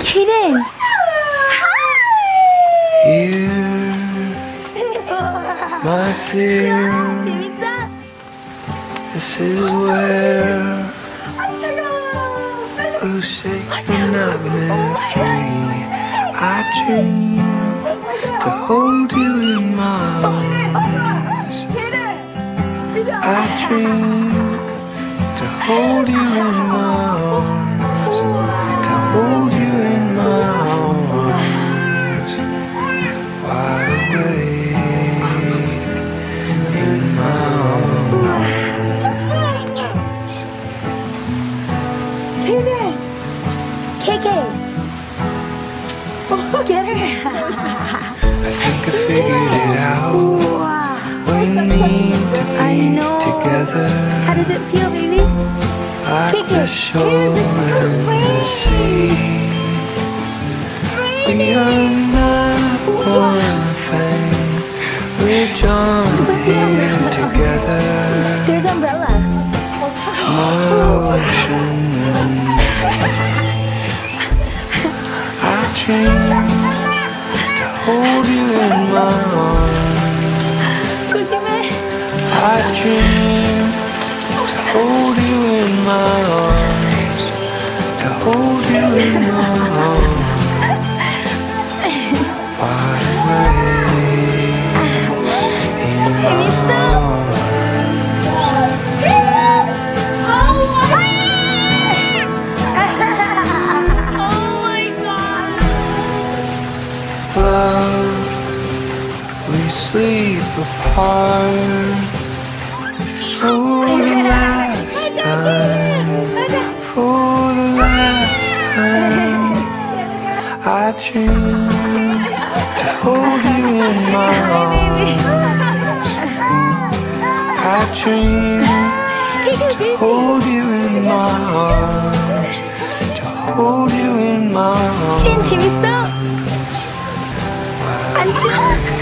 Kayden! Here, my dear, this is where you shake the nightmare free. I dream to hold you in my arms. I dream to hold you in my arms. To hold you in my arms. Wide awake in my arms. Kayden! KK! Oh, get her! I think I figured it out. We need to be together. How does it feel, baby? Like the shore and the sea. We are not one thing. We're joined here together. There's umbrella. My ocean and I dream to hold you in my arms. I dream to hold you in my arms. To hold you in my arms. Wide awake in my arms. Love, we sleep apart for the last time. For the last time, I dream to hold you in my arms. I dream to hold you in my arms. To hold you in my arms. 재밌어? 안 추워?